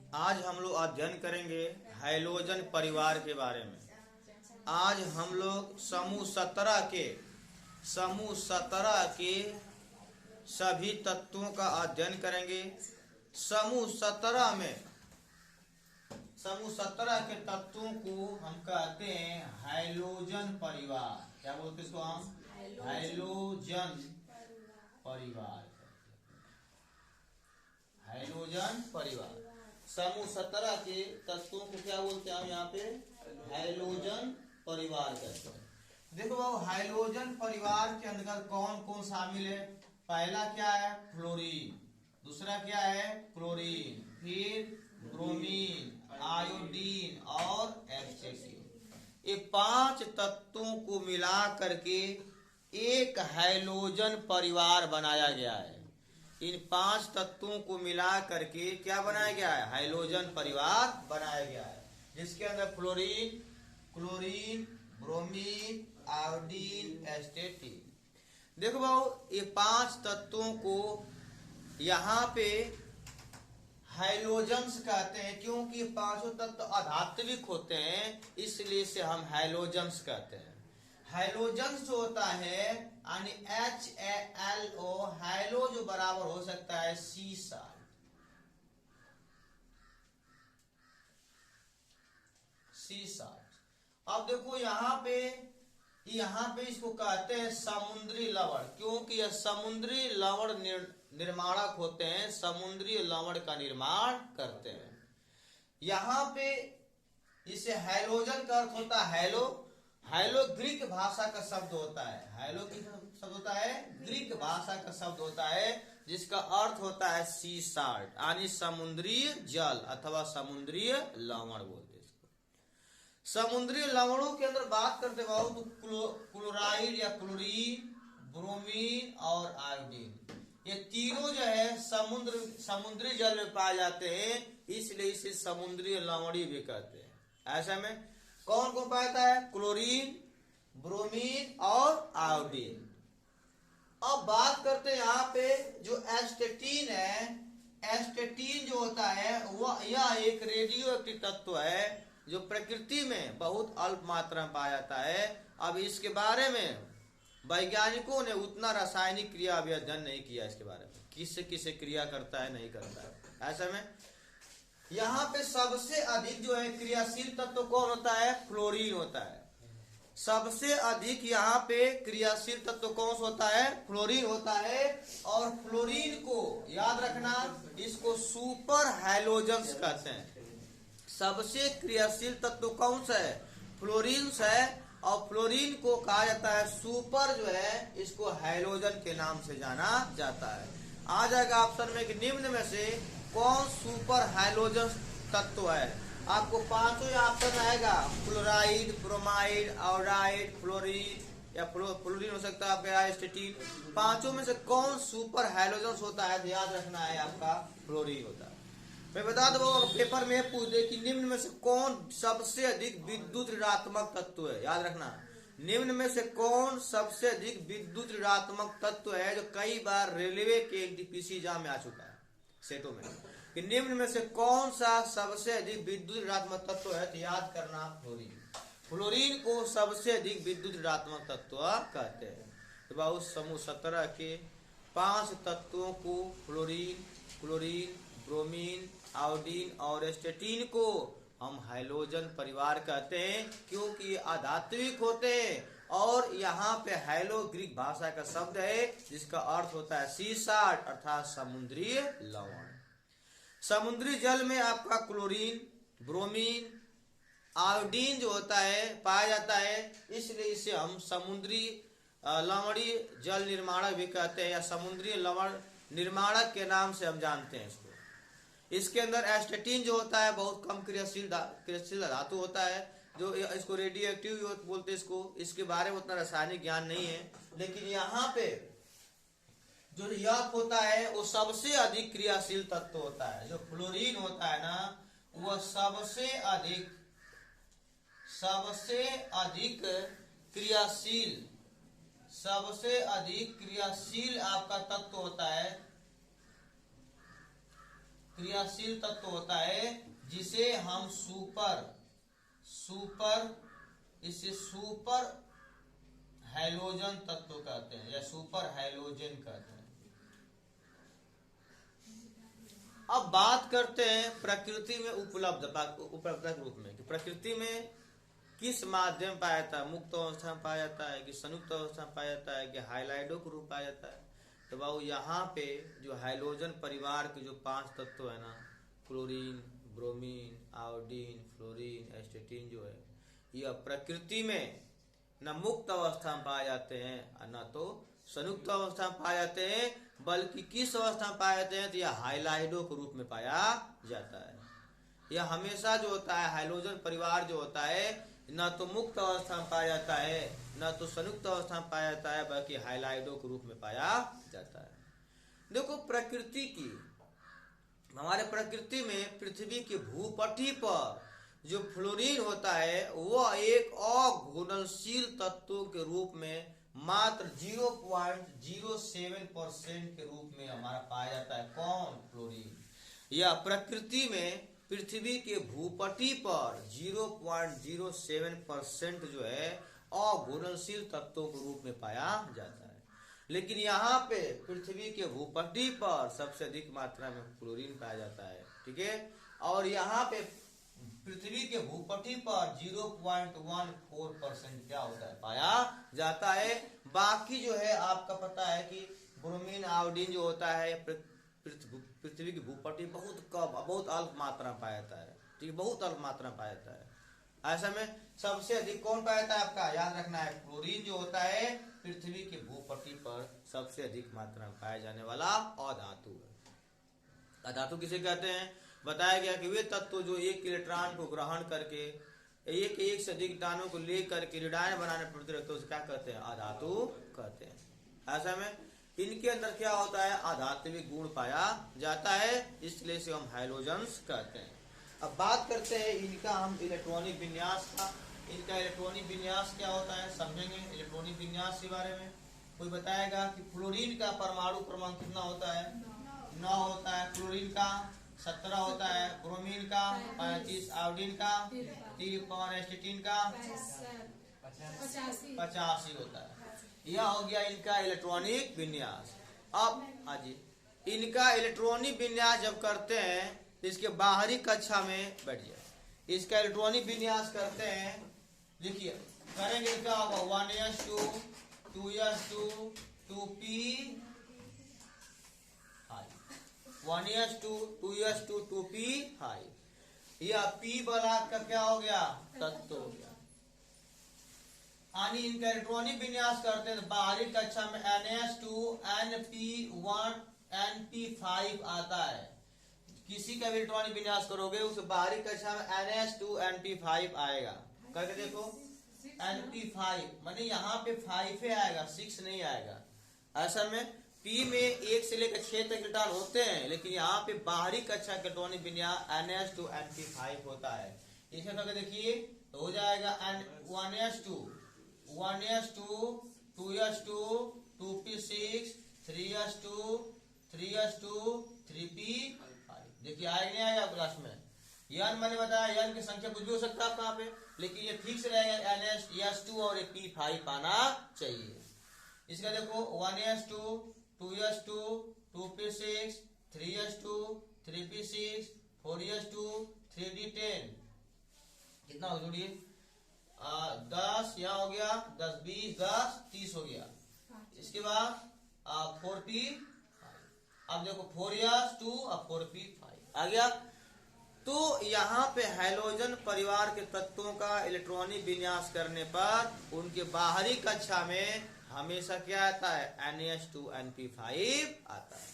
आज हम लोग अध्ययन करेंगे हैलोजन परिवार के बारे में। आज हम लोग समूह 17 के सभी तत्वों का अध्ययन करेंगे। समूह 17 के तत्वों को हम कहते हैं हैलोजन परिवार। क्या बोलते हैं इसको हम? हैलोजन परिवार। हैलोजन परिवार समूह 17 के तत्वों को क्या बोलते हैं हम यहाँ पे? हैलोजन परिवार कहते हैं। देखो बाबू, हैलोजन परिवार के अंतर्गत कौन कौन शामिल है? पहला क्या है? फ्लोरीन। दूसरा क्या है? क्लोरीन। फिर ब्रोमीन, आयोडीन और एस्टेटिन। ये 5 तत्वों को मिला करके एक हैलोजन परिवार बनाया गया है। इन 5 तत्वों को मिला करके क्या बनाया गया है? हैलोजन परिवार बनाया गया है, जिसके अंदर फ्लोरीन, क्लोरीन, ब्रोमीन, आयोडीन, एस्टेटिन। देखो बाबू, ये 5 तत्वों को यहाँ पे हैलोजन्स कहते हैं, क्योंकि 5 तत्व अधात्विक होते हैं, इसलिए इसे हम हैलोजन्स कहते हैं। हैलोजन्स जो होता है यानी HALO, हैलो जो बराबर हो सकता है सी साल्ट। अब देखो यहाँ पे इसको कहते हैं समुद्री लवण, क्योंकि यह समुद्री लवण निर्माणक होते हैं, समुद्री लवण का निर्माण करते हैं। यहाँ पे इसे हैलोजन का अर्थ होता है हैलो ग्रीक भाषा का शब्द होता है। हैलो की शब्द होता है ग्रीक भाषा का शब्द होता है, जिसका अर्थ होता है सी साल्ट, यानी समुद्रीय जल अथवा समुद्रीय लवण बोलते हैं इसको। समुद्री लवणों के अंदर बात करते बाबू तो क्लोराइड या क्लोरीन, ब्रोमीन और आयोडीन, ये तीनों जो है समुद्री जल में पाए जाते हैं, इसलिए इसे समुद्री लवणी भी कहते हैं। ऐसा में कौन कौन पाता है? क्लोरीन, ब्रोमीन और आयोडीन। अब बात करते हैं यहाँ पे जो एस्टेटिन है। एस्टेटिन जो होता है यह एक रेडियो एक्टिव तत्व है, जो प्रकृति में बहुत अल्प मात्रा में पाया जाता है। अब इसके बारे में वैज्ञानिकों ने उतना रासायनिक क्रिया अभी अध्ययन नहीं किया इसके बारे में, किससे क्रिया करता है नहीं करता है। ऐसा में यहाँ पे सबसे अधिक जो है क्रियाशील तत्व कौन होता है? फ्लोरीन होता है। सबसे अधिक यहाँ पे क्रियाशील तत्व कौन सा होता है? फ्लोरीन होता है। और फ्लोरीन को याद रखना, इसको सुपर हैलोजन्स कहते हैं। सबसे क्रियाशील तत्व कौन सा है? फ्लोरीन है। और फ्लोरीन को कहा जाता है सुपर, जो है इसको हैलोजन के नाम से जाना जाता है। आ जाएगा ऑप्शन में कि निम्न में से कौन सुपर हैलोजन तत्व है? आपको 5 ऑप्शन आएगा, क्लोराइड, ब्रोमाइड, आयोडाइड, फ्लोरीन या फ्लोरीन हो सकता है आपका, एस्टेटिन। 5 में से कौन सुपर हैलोजन होता है? तो याद रखना है आपका फ्लोरीन होता है। मैं बता दो, पेपर में पूछ दे कि निम्न में से कौन सबसे अधिक विद्युत ऋणात्मक तत्व है? याद रखना, निम्न में से कौन सबसे अधिक विद्युत ऋणात्मक तत्व है, जो कई बार रेलवे के डीपीसी एग्जाम में आ चुका है सेटों में, कि निम्न में से कौन सा सबसे अधिक विद्युत ऋणात्मक तत्व है? तो याद करना फ्लोरीन। फ्लोरीन को सबसे अधिक विद्युत ऋणात्मक तत्व कहते हैं। तो बाबू, समूह 17 के 5 तत्वों को फ्लोरीन, क्लोरीन, ब्रोमीन, आयोडीन और एस्टेटिन को हम हैलोजन परिवार कहते हैं, क्योंकि अधात्विक होते हैं। और यहाँ पे हैलो ग्रीक भाषा का शब्द है, जिसका अर्थ होता है सी साल्ट अर्थात समुद्रीय लवण। समुद्री जल में आपका क्लोरीन, ब्रोमीन, आयोडीन जो होता है पाया जाता है, इसलिए इसे हम समुद्री लवणीय जल निर्माणक भी कहते हैं, या समुद्री लवण निर्माणक के नाम से हम जानते हैं इसको। इसके अंदर एस्टेटिन जो होता है बहुत कम क्रियाशील धातु होता है, जो इसको रेडियो एक्टिव बोलते हैं इसको। इसके बारे में उतना रासायनिक ज्ञान नहीं है, लेकिन यहाँ पे जो यह होता है वो सबसे अधिक क्रियाशील तत्व होता है। जो फ्लोरीन होता है ना, वह सबसे अधिक क्रियाशील आपका तत्व होता है। क्रियाशील तत्व होता है जिसे हम इसे सुपर हैलोजन तत्व कहते हैं या सुपर हैलोजन कहते हैं। अब बात करते हैं प्रकृति में उपलब्धता के रूप में कि प्रकृति में किस माध्यम पाया जाता है, मुक्त अवस्था में पाया जाता है कि संयुक्त अवस्था में पाया जाता है कि हाइलाइडो के रूप पाया जाता है। तो बाबू यहाँ पे जो हाइलोजन परिवार के जो 5 तत्व है ना, क्लोरीन, ब्रोमीन, आयोडीन, फ्लोरीन, एस्टेटिन जो है, यह प्रकृति में न मुक्त अवस्था में पाए जाते हैं और न तो संयुक्त अवस्था में पाए जाते हैं, बल्कि किस अवस्था में पाए जाते हैं तो यह हाइलाइडो के रूप में पाया जाता है। यह हमेशा जो होता है हाइलोजन परिवार जो होता है न तो मुक्त अवस्था में पाया जाता है न तो संयुक्त अवस्था में पाया जाता है, बल्कि हाइलाइडो के रूप में पाया जाता है। देखो प्रकृति की, हमारे प्रकृति में पृथ्वी की भूपटल पर जो फ्लोरीन होता है वह एक अघुलनशील तत्व के रूप में मात्र 0.07% के रूप में हमारा पाया जाता है। कौन? फ्लोरीन। यह प्रकृति में पृथ्वी के भूपटल पर 0.07% जो है अघुलनशील तत्वों के रूप में पाया जाता है। लेकिन यहाँ पे पृथ्वी के भूपटल पर सबसे अधिक मात्रा में क्लोरीन पाया जाता है। ठीक है, और यहाँ पे पृथ्वी के भूपटल पर 0.14% क्या होता है? पाया जाता है। बाकी जो है आपका पता है कि ब्रोमीन, आयोडीन जो होता है पृथ्वी की भूपटल बहुत कम, बहुत अल्प मात्रा में पाया जाता है। ठीक है, बहुत अल्प मात्रा में पाया जाता है। ऐसा में सबसे अधिक कौन पाया जाता है? आपका याद रखना है, क्लोरीन जो होता है पृथ्वी के भूपटल पर सबसे अधिक मात्रा में पाया जाने वाला अधातु है। अधातु किसे कहते हैं? बताया गया कि वे तत्व जो एक इलेक्ट्रॉन को ग्रहण करके एक से अधिक इलेक्ट्रॉनों को लेकर के रेडियन बनाने पड़ते रहते हैं, क्या कहते हैं? अधातु कहते हैं। ऐसा में इनके अंदर क्या होता है? अधात्विक गुण पाया जाता है, इसलिए इसे हम हाइलोजन्स कहते हैं। अब बात करते हैं इनका हम इलेक्ट्रॉनिक विन्यास का। इनका इलेक्ट्रॉनिक विन्यास क्या होता है समझेंगे। इलेक्ट्रॉनिक विन्यास के बारे में कोई बताएगा कि फ्लोरीन का परमाणु क्रमांक कितना होता है? 9 होता है। क्लोरीन का 17 होता है। ब्रोमीन का 35, आयोडीन का 53, एस्टेटिन का 85 होता है। यह हो गया इनका इलेक्ट्रॉनिक विन्यास। अब हाजी इनका इलेक्ट्रॉनिक विन्यास जब करते हैं तो इसके बाहरी कक्षा में बैठ जाए, इसका इलेक्ट्रॉनिक विन्यास करते हैं। देखिए करेंगे क्या होगा? 1s2 2s2 2p 1s2 2s2 2p high. यह p वाला का क्या हो गया? तत्व हो गया। यानी इनका इलेक्ट्रॉनिक विन्यास करते हैं तो बाहरी कक्षा में NS2 NP1 NP5 आता है। किसी का भी इलेक्ट्रॉनिक विन्यास करोगे उसके बाहरी कक्षा में NS2 NP5 आएगा। करके देखो NP5 माने यहाँ पे 5 आएगा, 6 नहीं आएगा। ऐसा में P में 1 से लेकर 6 तक इलेक्ट्रॉन होते हैं, लेकिन यहाँ पे बाहरी कक्षा का इलेक्ट्रॉनिक विन्यास NS2 NP5 होता है। इसे करके देखिए तो हो जाएगा 1s2 2s2 2p6 3s2 3p5। देखिए आएगा नहीं आएगा क्लास में? यन मैंने बताया यन की संख्या कुछ भी हो सकता है आपका पे, लेकिन ये ठीक से रहेगा NS2 और P5 आना चाहिए। इसका देखो 1s2 2s2 2p6 3s2 3p6 4s2 3d10 कितना हो जोड़िए 10 यहाँ हो गया 10 20 10 30 हो गया। इसके बाद 4p। अब देखो 4s2 और 4p5 आ गया। तो यहाँ पे हैलोजन परिवार के तत्वों का इलेक्ट्रॉनिक विन्यास करने पर उनके बाहरी कक्षा में हमेशा क्या आता है? NS2 NP5 आता है।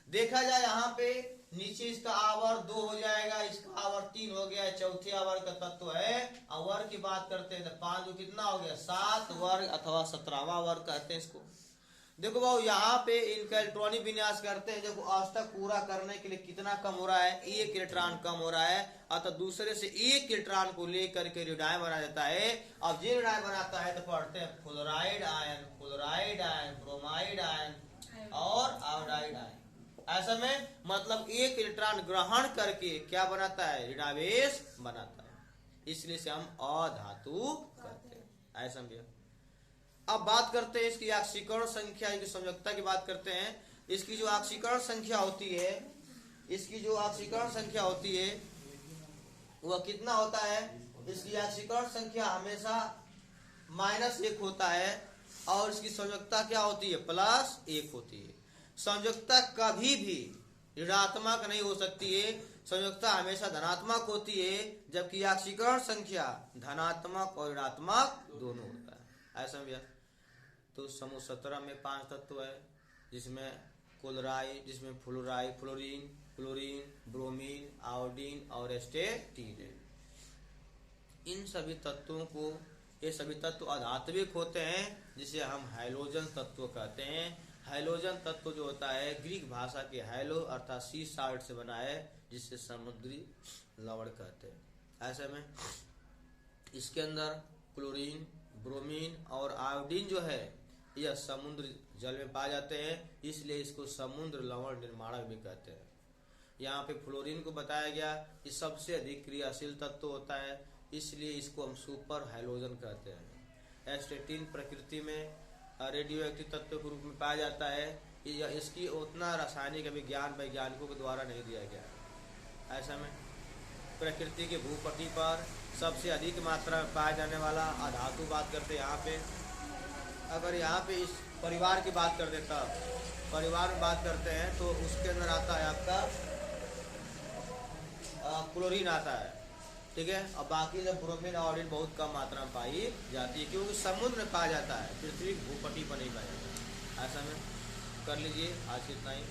देखा जाए यहाँ पे नीचे इसका आवर्त 2 हो जाएगा, इसका आवर्त 3 हो गया, चौथे आवर्त का तत्व है। वर्ग की बात करते हैं तो 5 कितना हो गया? 7 वर्ग अथवा 17वां वर्ग कहते हैं इसको। देखो बाबू यहाँ पे इनका इलेक्ट्रॉनिक विन्यास करते हैं। देखो अष्टक पूरा करने के लिए कितना कम हो रहा है? 1 इलेक्ट्रॉन कम हो रहा है, अतः दूसरे से 1 इलेक्ट्रॉन को लेकर के रेडियन बना देता है। अब जो रेडियन बनाता है तो पढ़ते हैं फ्लोराइड आयन, ब्रोमाइड आयन और आयोडाइड आयन। ऐसा में मतलब एक इलेक्ट्रॉन ग्रहण करके क्या बनाता है, ऋणावेश बनाता है, इसलिए से हम अधातु कहते हैं। ऐसा समझिए। अब बात करते हैं इसकी ऑक्सीकरण संख्या, इसकी संयोजकता की बात करते हैं। इसकी जो ऑक्सीकरण संख्या होती है, इसकी जो ऑक्सीकरण संख्या होती है वह कितना होता है, इसकी ऑक्सीकरण संख्या हमेशा -1 होता है और इसकी संयोजकता क्या होती है, +1 होती है। संयोजकता कभी भी ऋणात्मक नहीं हो सकती है, संयोजकता हमेशा धनात्मक होती है, जबकि ऑक्सीकरण संख्या धनात्मक और ऋणात्मक दोनों होता है। ऐसा भैया। तो समूह 17 में 5 तत्व है, जिसमें क्लोराइड, जिसमें फ्लोरीन, ब्रोमीन, आयोडीन और एस्टेटीन है। इन सभी तत्वों को, ये सभी तत्व अधात्विक होते हैं, जिसे हम हैलोजन तत्व कहते हैं। हैलोजन तत्व जो होता है ग्रीक भाषा के हैलो अर्थात सी साल्ट से बना है, जिससे समुद्री लवण कहते हैं। ऐसे में इसके अंदर क्लोरीन, ब्रोमीन और आयोडीन जो है यह समुद्र जल में पाए जाते हैं, इसलिए इसको समुद्र लवण निर्माणक भी कहते हैं। यहाँ पे फ्लोरीन को बताया गया, ये सबसे अधिक क्रियाशील तत्व होता है, इसलिए इसको हम सुपर हैलोजन कहते हैं। एस्टेटीन प्रकृति में रेडियो एक्टिव तत्व के रूप में पाया जाता है, इसकी उतना रासायनिक विज्ञान वैज्ञानिकों के द्वारा नहीं दिया गया है। ऐसा में प्रकृति के भूपटल पर सबसे अधिक मात्रा में पाया जाने वाला अधातु बात करते हैं यहाँ पे। अगर यहाँ पे इस परिवार की बात करते तब परिवार में बात करते हैं तो उसके अंदर आता है आपका क्लोरीन आता है, ठीक है। और बाकी जब ब्रोमीन और आयोडीन बहुत कम मात्रा में पाई जाती है, क्योंकि समुद्र में पाया जाता है, पृथ्वी भूपटल पर नहीं पाया जाता। ऐसा में कर लीजिए। आज इतना ही।